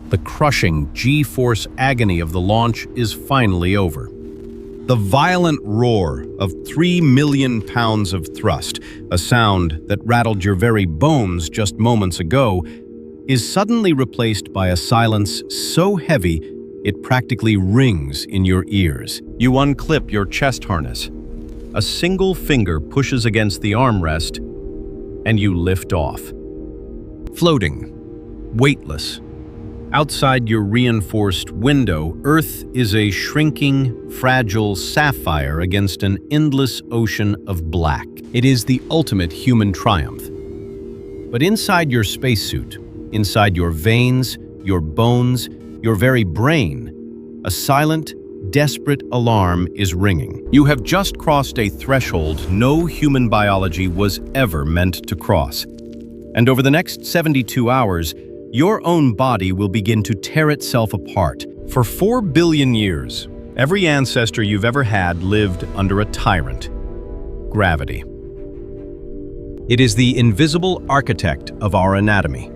The crushing G-force agony of the launch is finally over. The violent roar of 3 million pounds of thrust, a sound that rattled your very bones just moments ago, is suddenly replaced by a silence so heavy it practically rings in your ears. You unclip your chest harness. A single finger pushes against the armrest, and you lift off. Floating, weightless. Outside your reinforced window, Earth is a shrinking, fragile sapphire against an endless ocean of black. It is the ultimate human triumph. But inside your spacesuit, inside your veins, your bones, your very brain, a silent, desperate alarm is ringing. You have just crossed a threshold no human biology was ever meant to cross. And over the next 72 hours, your own body will begin to tear itself apart. For 4 billion years, every ancestor you've ever had lived under a tyrant: gravity. It is the invisible architect of our anatomy.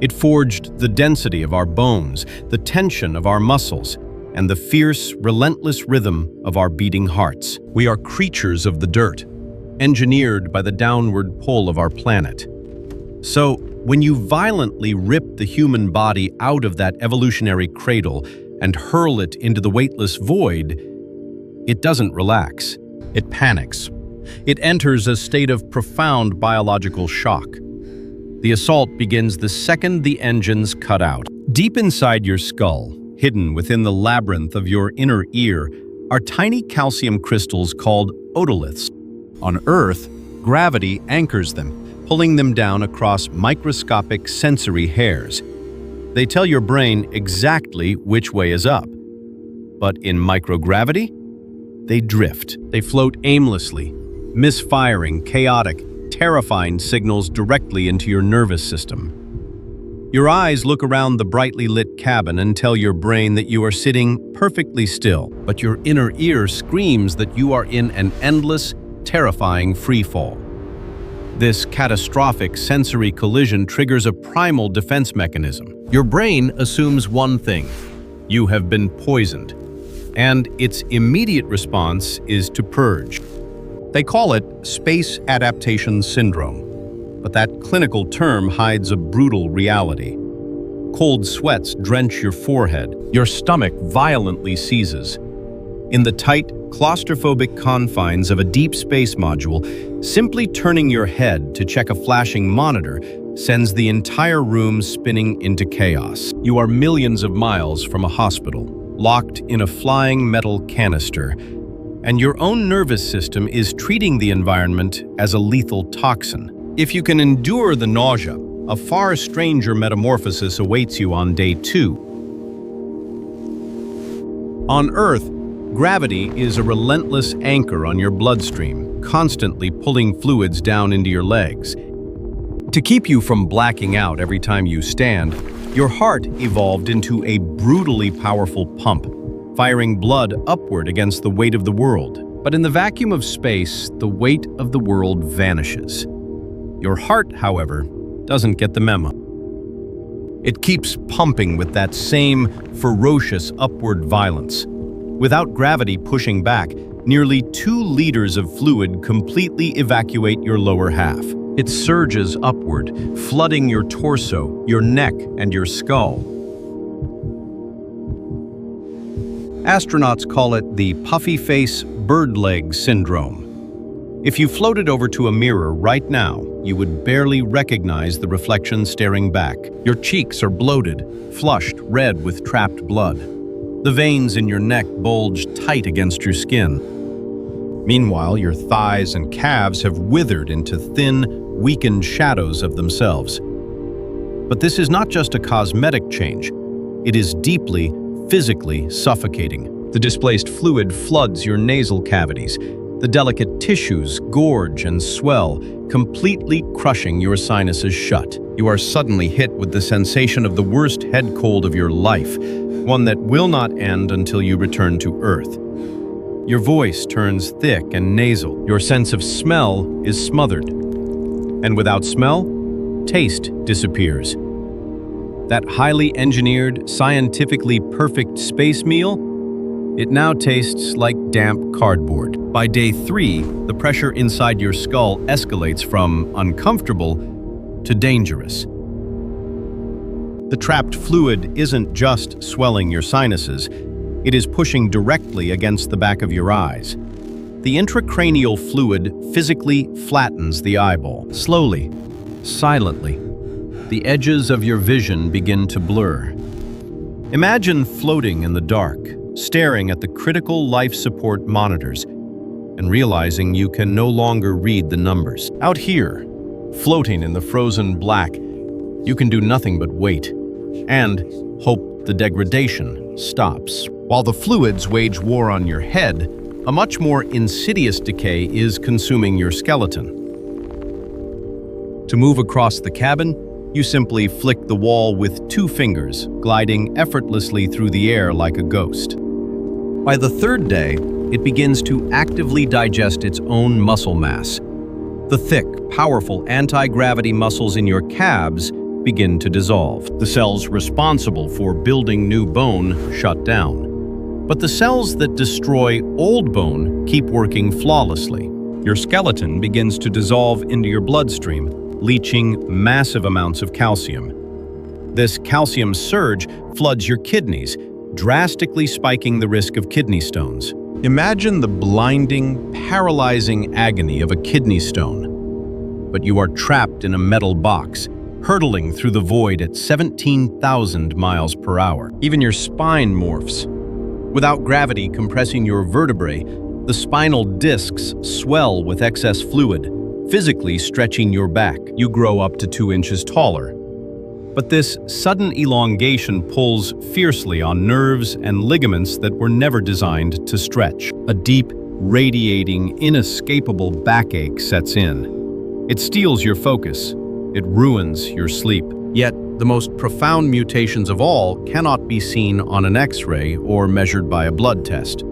It forged the density of our bones, the tension of our muscles, and the fierce, relentless rhythm of our beating hearts. We are creatures of the dirt, engineered by the downward pull of our planet. So, when you violently rip the human body out of that evolutionary cradle and hurl it into the weightless void, it doesn't relax. It panics. It enters a state of profound biological shock. The assault begins the second the engines cut out. Deep inside your skull, hidden within the labyrinth of your inner ear, are tiny calcium crystals called otoliths. On Earth, gravity anchors them, pulling them down across microscopic sensory hairs. They tell your brain exactly which way is up. But in microgravity, they drift. They float aimlessly, misfiring chaotic, terrifying signals directly into your nervous system. Your eyes look around the brightly lit cabin and tell your brain that you are sitting perfectly still, but your inner ear screams that you are in an endless, terrifying freefall. This catastrophic sensory collision triggers a primal defense mechanism. Your brain assumes one thing: you have been poisoned, and its immediate response is to purge. They call it Space Adaptation Syndrome, but that clinical term hides a brutal reality. Cold sweats drench your forehead. Your stomach violently seizes. In the tight, claustrophobic confines of a deep space module, simply turning your head to check a flashing monitor sends the entire room spinning into chaos. You are millions of miles from a hospital, locked in a flying metal canister, and your own nervous system is treating the environment as a lethal toxin. If you can endure the nausea, a far stranger metamorphosis awaits you on day 2. On Earth, gravity is a relentless anchor on your bloodstream, constantly pulling fluids down into your legs. To keep you from blacking out every time you stand, your heart evolved into a brutally powerful pump, firing blood upward against the weight of the world. But in the vacuum of space, the weight of the world vanishes. Your heart, however, doesn't get the memo. It keeps pumping with that same ferocious upward violence. Without gravity pushing back, nearly 2 liters of fluid completely evacuate your lower half. It surges upward, flooding your torso, your neck, and your skull. Astronauts call it the Puffy Face Bird Legs syndrome. If you floated over to a mirror right now, you would barely recognize the reflection staring back. Your cheeks are bloated, flushed red with trapped blood. The veins in your neck bulge tight against your skin. Meanwhile, your thighs and calves have withered into thin, weakened shadows of themselves. But this is not just a cosmetic change. It is deeply, physically suffocating. The displaced fluid floods your nasal cavities. The delicate tissues gorge and swell, completely crushing your sinuses shut. You are suddenly hit with the sensation of the worst head cold of your life, one that will not end until you return to Earth. Your voice turns thick and nasal. Your sense of smell is smothered. And without smell, taste disappears. That highly engineered, scientifically perfect space meal, it now tastes like damp cardboard. By day 3, the pressure inside your skull escalates from uncomfortable to dangerous. The trapped fluid isn't just swelling your sinuses, it is pushing directly against the back of your eyes. The intracranial fluid physically flattens the eyeball. Slowly, silently, the edges of your vision begin to blur. Imagine floating in the dark, staring at the critical life support monitors, and realizing you can no longer read the numbers. Out here, floating in the frozen black, you can do nothing but wait and hope the degradation stops. While the fluids wage war on your head, a much more insidious decay is consuming your skeleton. To move across the cabin, you simply flick the wall with 2 fingers, gliding effortlessly through the air like a ghost. By the 3rd day, it begins to actively digest its own muscle mass. The thick, powerful anti-gravity muscles in your calves begin to dissolve. The cells responsible for building new bone shut down. But the cells that destroy old bone keep working flawlessly. Your skeleton begins to dissolve into your bloodstream, leaching massive amounts of calcium. This calcium surge floods your kidneys, drastically spiking the risk of kidney stones. Imagine the blinding, paralyzing agony of a kidney stone. But you are trapped in a metal box, hurtling through the void at 17,000 miles per hour. Even your spine morphs. Without gravity compressing your vertebrae, the spinal discs swell with excess fluid, physically stretching your back. You grow up to 2 inches taller. But this sudden elongation pulls fiercely on nerves and ligaments that were never designed to stretch. A deep, radiating, inescapable backache sets in. It steals your focus. It ruins your sleep. Yet, the most profound mutations of all cannot be seen on an X-ray or measured by a blood test.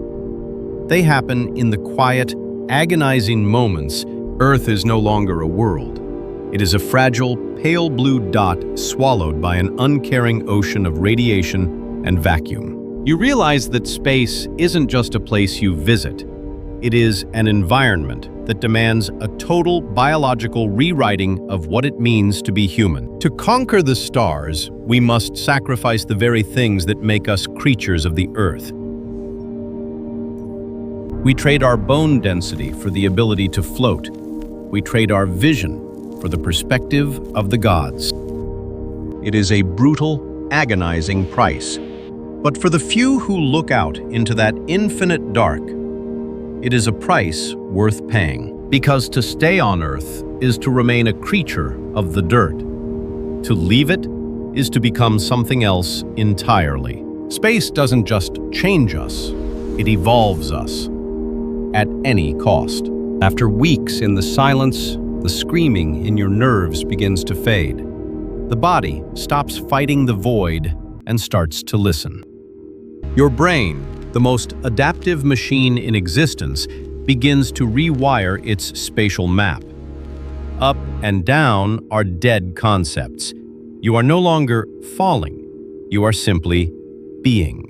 They happen in the quiet, agonizing moments. Earth is no longer a world. It is a fragile, pale blue dot swallowed by an uncaring ocean of radiation and vacuum. You realize that space isn't just a place you visit. It is an environment that demands a total biological rewriting of what it means to be human. To conquer the stars, we must sacrifice the very things that make us creatures of the earth. We trade our bone density for the ability to float. We trade our vision for the perspective of the gods. It is a brutal, agonizing price. But for the few who look out into that infinite dark, it is a price worth paying. Because to stay on Earth is to remain a creature of the dirt. To leave it is to become something else entirely. Space doesn't just change us, it evolves us. At any cost. After weeks in the silence, the screaming in your nerves begins to fade. The body stops fighting the void and starts to listen. Your brain, the most adaptive machine in existence, begins to rewire its spatial map. Up and down are dead concepts. You are no longer falling. You are simply being.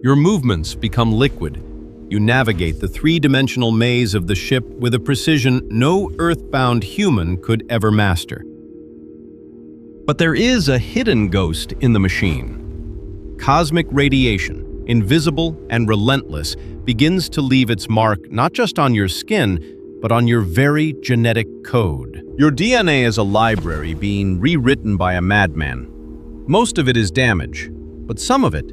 Your movements become liquid. You navigate the 3-dimensional maze of the ship with a precision no earthbound human could ever master. But there is a hidden ghost in the machine. Cosmic radiation, invisible and relentless, begins to leave its mark not just on your skin, but on your very genetic code. Your DNA is a library being rewritten by a madman. Most of it is damage, but some of it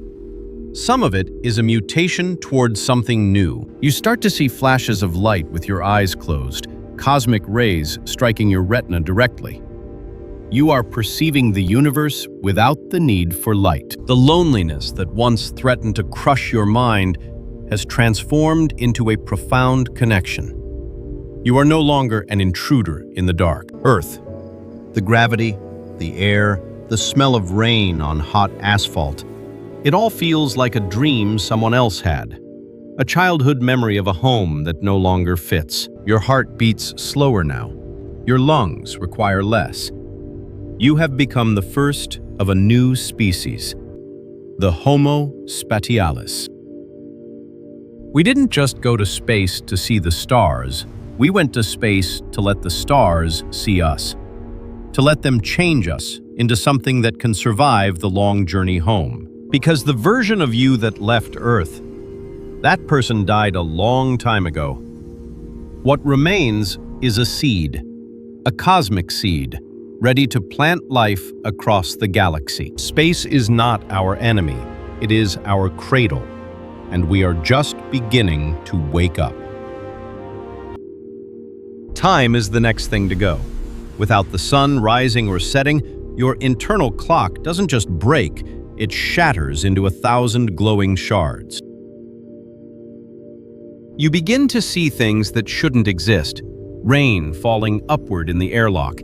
is a mutation towards something new. You start to see flashes of light with your eyes closed, cosmic rays striking your retina directly. You are perceiving the universe without the need for light. The loneliness that once threatened to crush your mind has transformed into a profound connection. You are no longer an intruder in the dark. Earth, the gravity, the air, the smell of rain on hot asphalt, it all feels like a dream someone else had. A childhood memory of a home that no longer fits. Your heart beats slower now. Your lungs require less. You have become the first of a new species, the Homo Spatialis. We didn't just go to space to see the stars. We went to space to let the stars see us, to let them change us into something that can survive the long journey home. Because the version of you that left Earth, that person died a long time ago. What remains is a seed, a cosmic seed, ready to plant life across the galaxy. Space is not our enemy, it is our cradle, and we are just beginning to wake up. Time is the next thing to go. Without the sun rising or setting, your internal clock doesn't just break, it shatters into 1,000 glowing shards. You begin to see things that shouldn't exist. Rain falling upward in the airlock,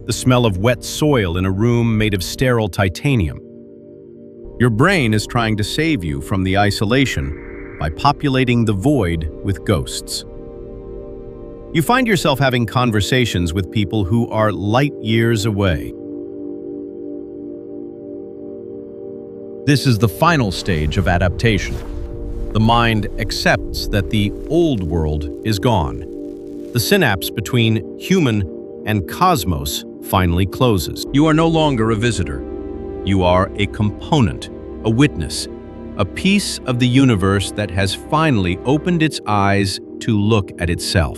the smell of wet soil in a room made of sterile titanium. Your brain is trying to save you from the isolation by populating the void with ghosts. You find yourself having conversations with people who are light years away. This is the final stage of adaptation. The mind accepts that the old world is gone. The synapse between human and cosmos finally closes. You are no longer a visitor. You are a component, a witness, a piece of the universe that has finally opened its eyes to look at itself.